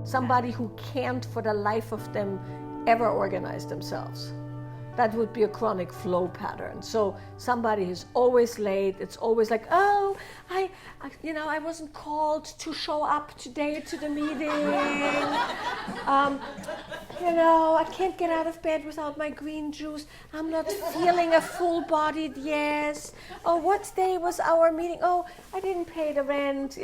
somebody who can't for the life of them ever organize themselves. That would be a chronic flow pattern. So somebody who's always late, it's always like, oh, I wasn't called to show up today to the meeting. I can't get out of bed without my green juice. I'm not feeling a full-bodied yes. Oh, what day was our meeting? Oh, I didn't pay the rent.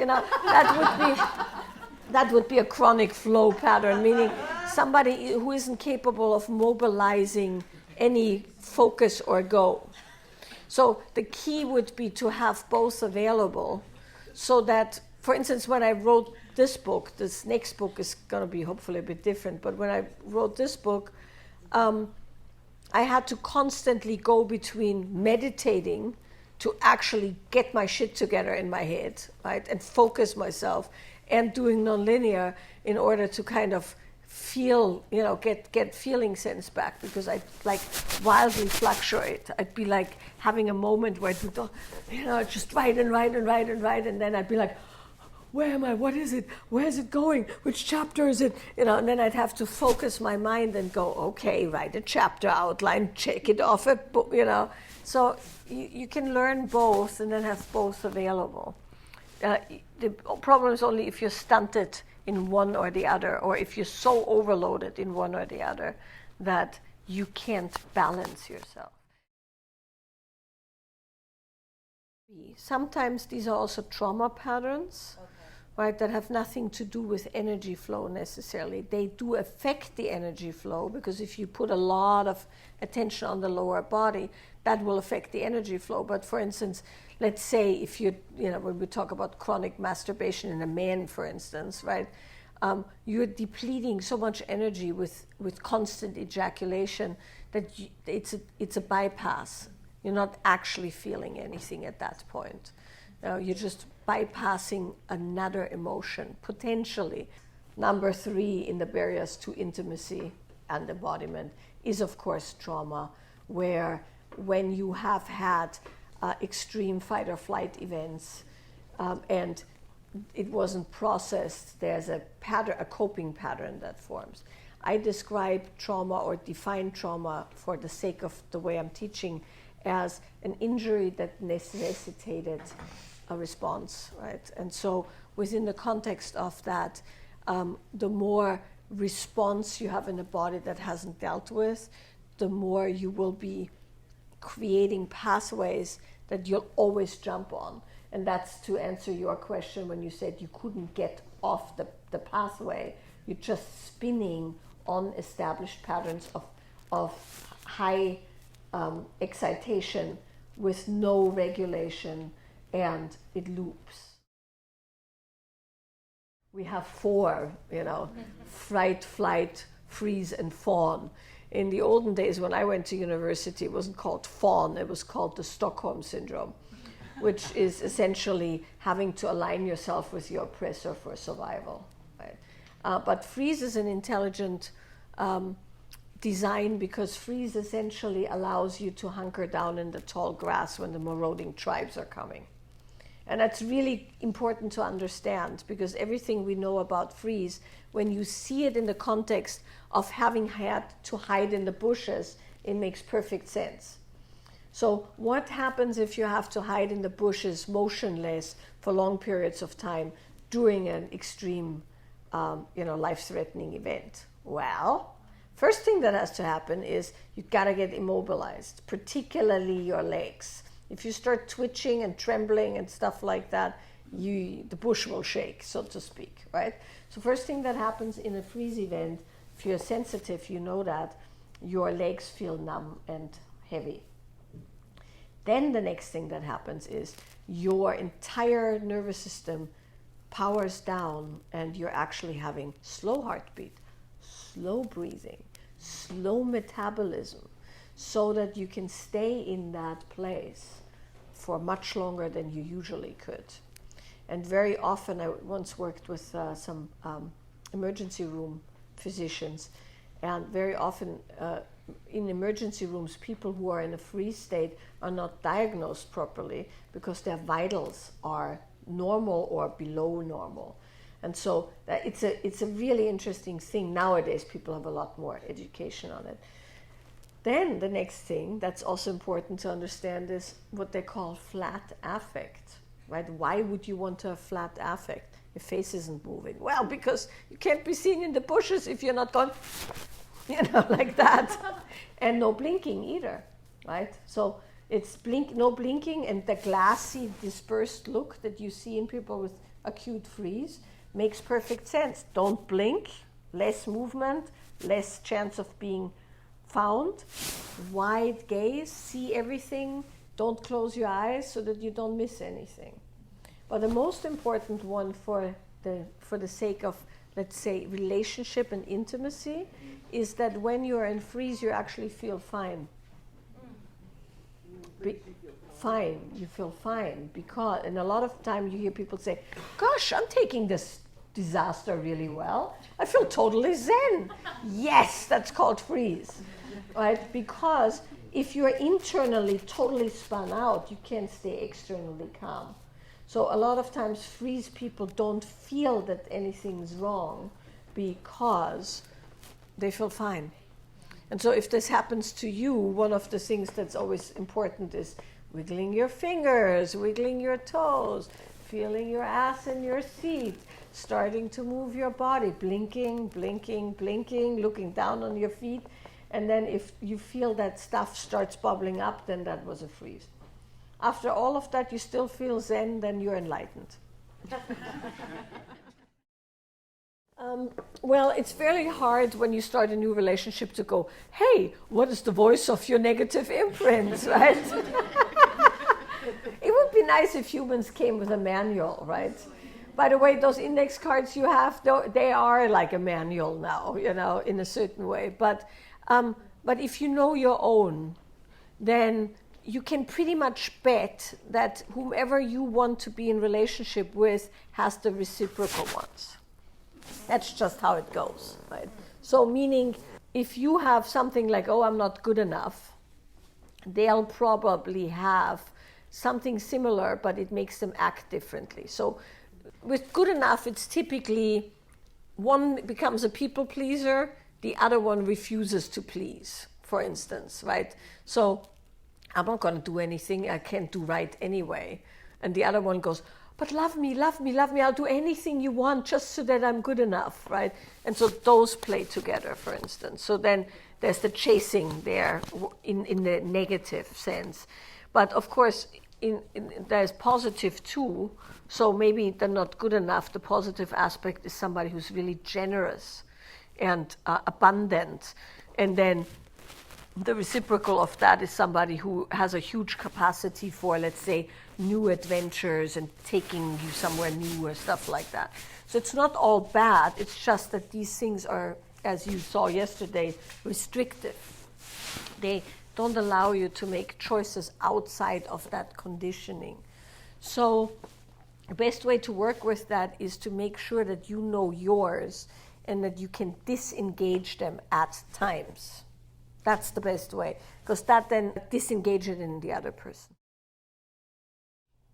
That would be a chronic flow pattern, meaning somebody who isn't capable of mobilizing any focus or go. So the key would be to have both available so that, for instance, when I wrote this book, this next book is going to be hopefully a bit different, but when I wrote this book, I had to constantly go between meditating to actually get my shit together in my head, right, and focus myself, and doing nonlinear in order to kind of feel, get feeling sense back, because I'd like wildly fluctuate. I'd be like having a moment where I'd just write, and then I'd be like, where am I? What is it? Where is it going? Which chapter is it? And then I'd have to focus my mind and go, okay, write a chapter outline, check it off a book, So you can learn both and then have both available. The problem is only if you're stunted in one or the other, or if you're so overloaded in one or the other that you can't balance yourself. Sometimes these are also trauma patterns, right, that have nothing to do with energy flow necessarily. They do affect the energy flow, because if you put a lot of attention on the lower body, that will affect the energy flow. But for instance, let's say if when we talk about chronic masturbation in a man, for instance, right, you're depleting so much energy with constant ejaculation that it's a bypass. You're not actually feeling anything at that point. You're just bypassing another emotion, potentially. Number 3 in the barriers to intimacy and embodiment is, of course, trauma, where when you have had extreme fight or flight events and it wasn't processed, there's a coping pattern that forms. I describe trauma or define trauma, for the sake of the way I'm teaching, as an injury that necessitated a response, right? And so within the context of that, the more response you have in a body that hasn't dealt with, the more you will be creating pathways that you'll always jump on. And that's to answer your question when you said you couldn't get off the pathway. You're just spinning on established patterns of high excitation with no regulation, and it loops. We have 4, fright, flight, freeze, and fawn. In the olden days, when I went to university, it wasn't called fawn, it was called the Stockholm Syndrome, which is essentially having to align yourself with your oppressor for survival. Right? But freeze is an intelligent design, because freeze essentially allows you to hunker down in the tall grass when the marauding tribes are coming. And that's really important to understand, because everything we know about freeze, when you see it in the context of having had to hide in the bushes, it makes perfect sense. So what happens if you have to hide in the bushes motionless for long periods of time during an extreme, life-threatening event? Well, first thing that has to happen is you've got to get immobilized, particularly your legs. If you start twitching and trembling and stuff like that, the bush will shake, so to speak, right? So first thing that happens in a freeze event, if you're sensitive, you know that your legs feel numb and heavy. Then the next thing that happens is your entire nervous system powers down, and you're actually having slow heartbeat, slow breathing, slow metabolism, so that you can stay in that place for much longer than you usually could. And very often, I once worked with some emergency room physicians, and very often in emergency rooms, people who are in a freeze state are not diagnosed properly because their vitals are normal or below normal. And so it's a really interesting thing. Nowadays, people have a lot more education on it. Then the next thing that's also important to understand is what they call flat affect, right? Why would you want to have flat affect? Your face isn't moving. Well, because you can't be seen in the bushes if you're not going, like that. And no blinking either, right? So it's no blinking, and the glassy, dispersed look that you see in people with acute freeze makes perfect sense. Don't blink, less movement, less chance of being found, wide gaze, see everything, don't close your eyes so that you don't miss anything. But the most important one for the sake of, let's say, relationship and intimacy is that when you're in freeze, you actually feel fine. You feel fine, because, and a lot of time you hear people say, gosh, I'm taking this disaster really well. I feel totally zen. Yes, that's called freeze. Right? Because if you're internally totally spun out, you can't stay externally calm. So a lot of times freeze people don't feel that anything's wrong because they feel fine. And so if this happens to you, one of the things that's always important is wiggling your fingers, wiggling your toes, feeling your ass in your seat, starting to move your body, blinking, blinking, blinking, looking down on your feet. And then if you feel that stuff starts bubbling up, then that was a freeze. After all of that, you still feel zen, then you're enlightened. Well, it's very hard when you start a new relationship to go, hey, what is the voice of your negative imprint, right? It would be nice if humans came with a manual, right? By the way, those index cards you have, they are like a manual now, in a certain way. But if you know your own, then you can pretty much bet that whomever you want to be in relationship with has the reciprocal ones. That's just how it goes, right? So meaning, if you have something like, oh, I'm not good enough, they'll probably have something similar, but it makes them act differently. So with good enough, it's typically one becomes a people pleaser, the other one refuses to please, for instance, right? So I'm not going to do anything I can't do right anyway. And the other one goes, but love me, love me, love me. I'll do anything you want just so that I'm good enough, right? And so those play together, for instance. So then there's the chasing there in the negative sense. But of course, there's positive too. So maybe they're not good enough. The positive aspect is somebody who's really generous and abundant. And then the reciprocal of that is somebody who has a huge capacity for, let's say, new adventures and taking you somewhere new or stuff like that. So it's not all bad. It's just that these things are, as you saw yesterday, restrictive. They don't allow you to make choices outside of that conditioning. So the best way to work with that is to make sure that you know yours and that you can disengage them at times. That's the best way, because that then disengages it in the other person.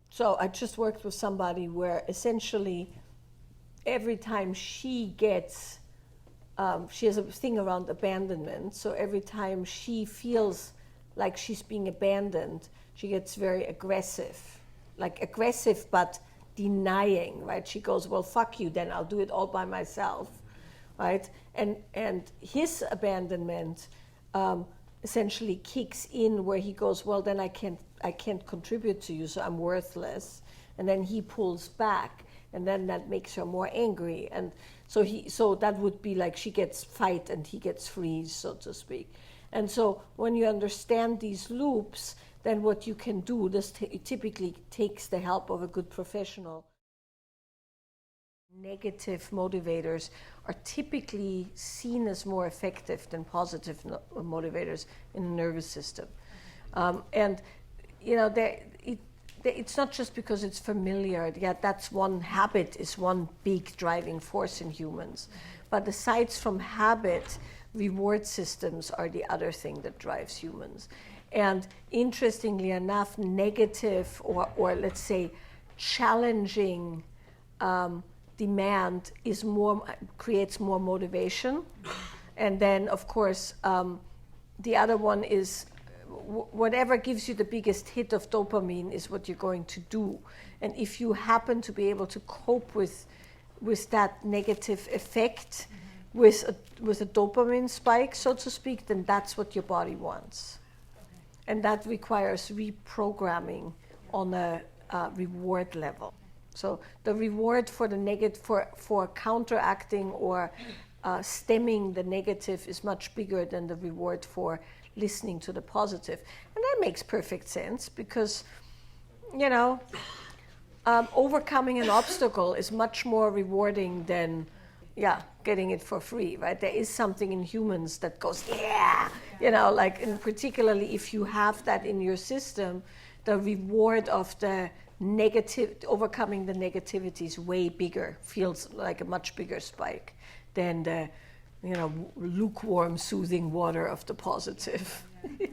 So I just worked with somebody where essentially every time she gets, she has a thing around abandonment, so every time she feels like she's being abandoned, she gets very aggressive. Like aggressive but denying, right? She goes, well, fuck you, then I'll do it all by myself, right? And his abandonment essentially kicks in where he goes, well, then I can't contribute to you, so I'm worthless. And then he pulls back, and then that makes her more angry. And so that would be like she gets fight and he gets freeze, so to speak. And so when you understand these loops, then what you can do, this typically takes the help of a good professional. Negative motivators are typically seen as more effective than positive motivators in the nervous system. And, it's not just because it's familiar. Yeah, that's one habit is one big driving force in humans. But aside from habit, reward systems are the other thing that drives humans. And interestingly enough, negative or let's say challenging demand creates more motivation. And then, of course, the other one is whatever gives you the biggest hit of dopamine is what you're going to do. And if you happen to be able to cope with that negative effect with a dopamine spike, so to speak, then that's what your body wants. And that requires reprogramming on a reward level. So the reward for the negative, for counteracting or stemming the negative is much bigger than the reward for listening to the positive. And that makes perfect sense because, overcoming an obstacle is much more rewarding than, getting it for free, right? There is something in humans that goes, and particularly if you have that in your system, the reward of the overcoming the negativity is way bigger, feels like a much bigger spike than the, lukewarm, soothing water of the positive. It's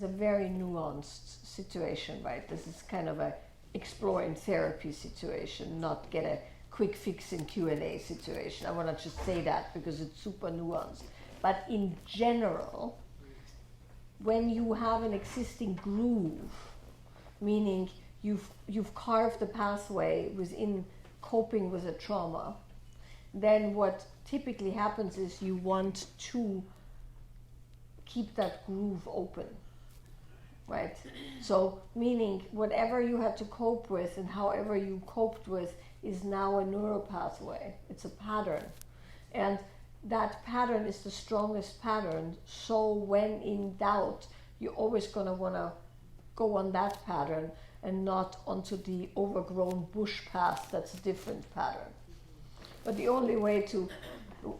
a very nuanced situation, right? This is kind of a exploring therapy situation, not get a quick fix in Q&A situation. I want to just say that because it's super nuanced. But in general, when you have an existing groove, meaning you've carved the pathway within coping with a trauma, then what typically happens is you want to keep that groove open, right? So meaning whatever you had to cope with and however you coped with is now a neural pathway. It's a pattern. And that pattern is the strongest pattern. So when in doubt, you're always going to want to go on that pattern and not onto the overgrown bush path that's a different pattern. But the only way to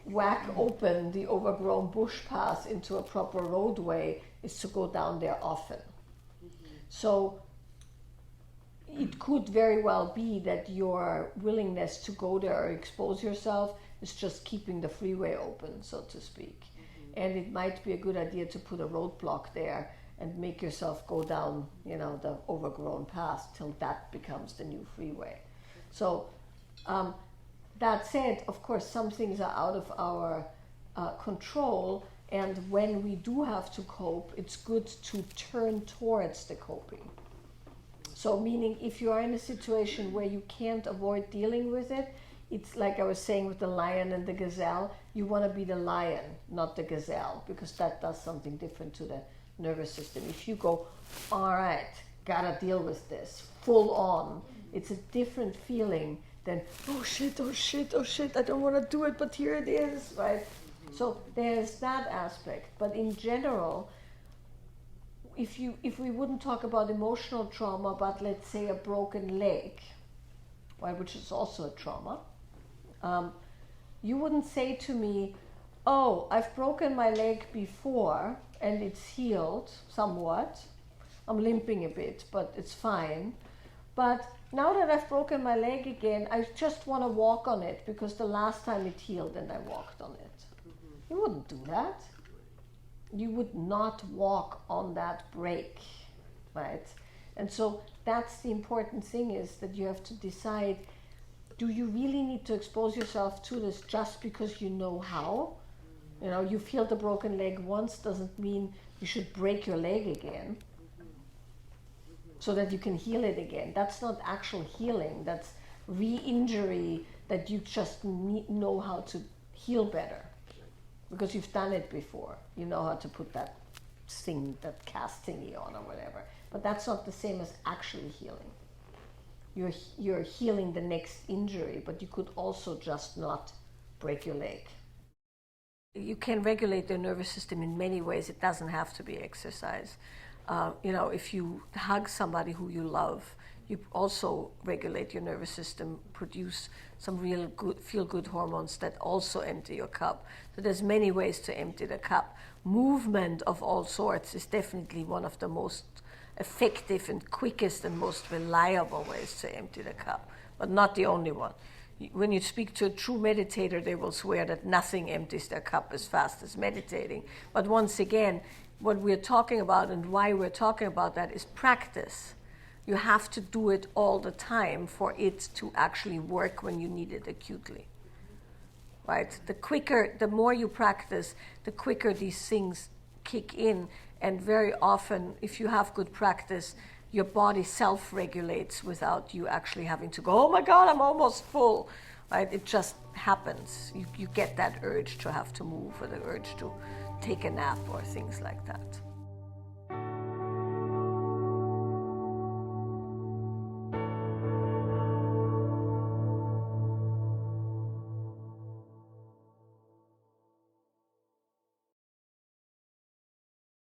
whack open the overgrown bush path into a proper roadway is to go down there often. So it could very well be that your willingness to go there or expose yourself is just keeping the freeway open, so to speak. And it might be a good idea to put a roadblock there and make yourself go down, the overgrown path till that becomes the new freeway. So that said, of course, some things are out of our control, and when we do have to cope, it's good to turn towards the coping. So meaning if you are in a situation where you can't avoid dealing with it, it's like I was saying with the lion and the gazelle, you want to be the lion, not the gazelle, because that does something different to the nervous system. If you go, all right, gotta deal with this, full on, it's a different feeling than, oh shit, I don't want to do it, but here it is, right? So there's that aspect. But in general, if we wouldn't talk about emotional trauma, but let's say a broken leg, right, which is also a trauma, you wouldn't say to me, oh, I've broken my leg before and it's healed somewhat. I'm limping a bit, but it's fine. But now that I've broken my leg again, I just want to walk on it because the last time it healed and I walked on it. You wouldn't do that. You would not walk on that break, right? And so that's the important thing, is that you have to decide, do you really need to expose yourself to this just because you know how? You feel the broken leg once doesn't mean you should break your leg again so that you can heal it again. That's not actual healing. That's re-injury that you just know how to heal better because you've done it before. You know how to put that cast thingy on or whatever. But that's not the same as actually healing. You're healing the next injury, but you could also just not break your leg. You can regulate the nervous system in many ways. It doesn't have to be exercise. If you hug somebody who you love, you also regulate your nervous system, produce some real good, feel-good hormones that also empty your cup. So there's many ways to empty the cup. Movement of all sorts is definitely one of the most effective and quickest and most reliable ways to empty the cup, but not the only one. When you speak to a true meditator, they will swear that nothing empties their cup as fast as meditating. But once again, what we're talking about and why we're talking about that is practice. You have to do it all the time for it to actually work when you need it acutely. Right? The more you practice, the quicker these things kick in. And very often, if you have good practice, your body self-regulates without you actually having to go, oh my God, I'm almost full. Right? It just happens. You get that urge to have to move, or the urge to take a nap or things like that.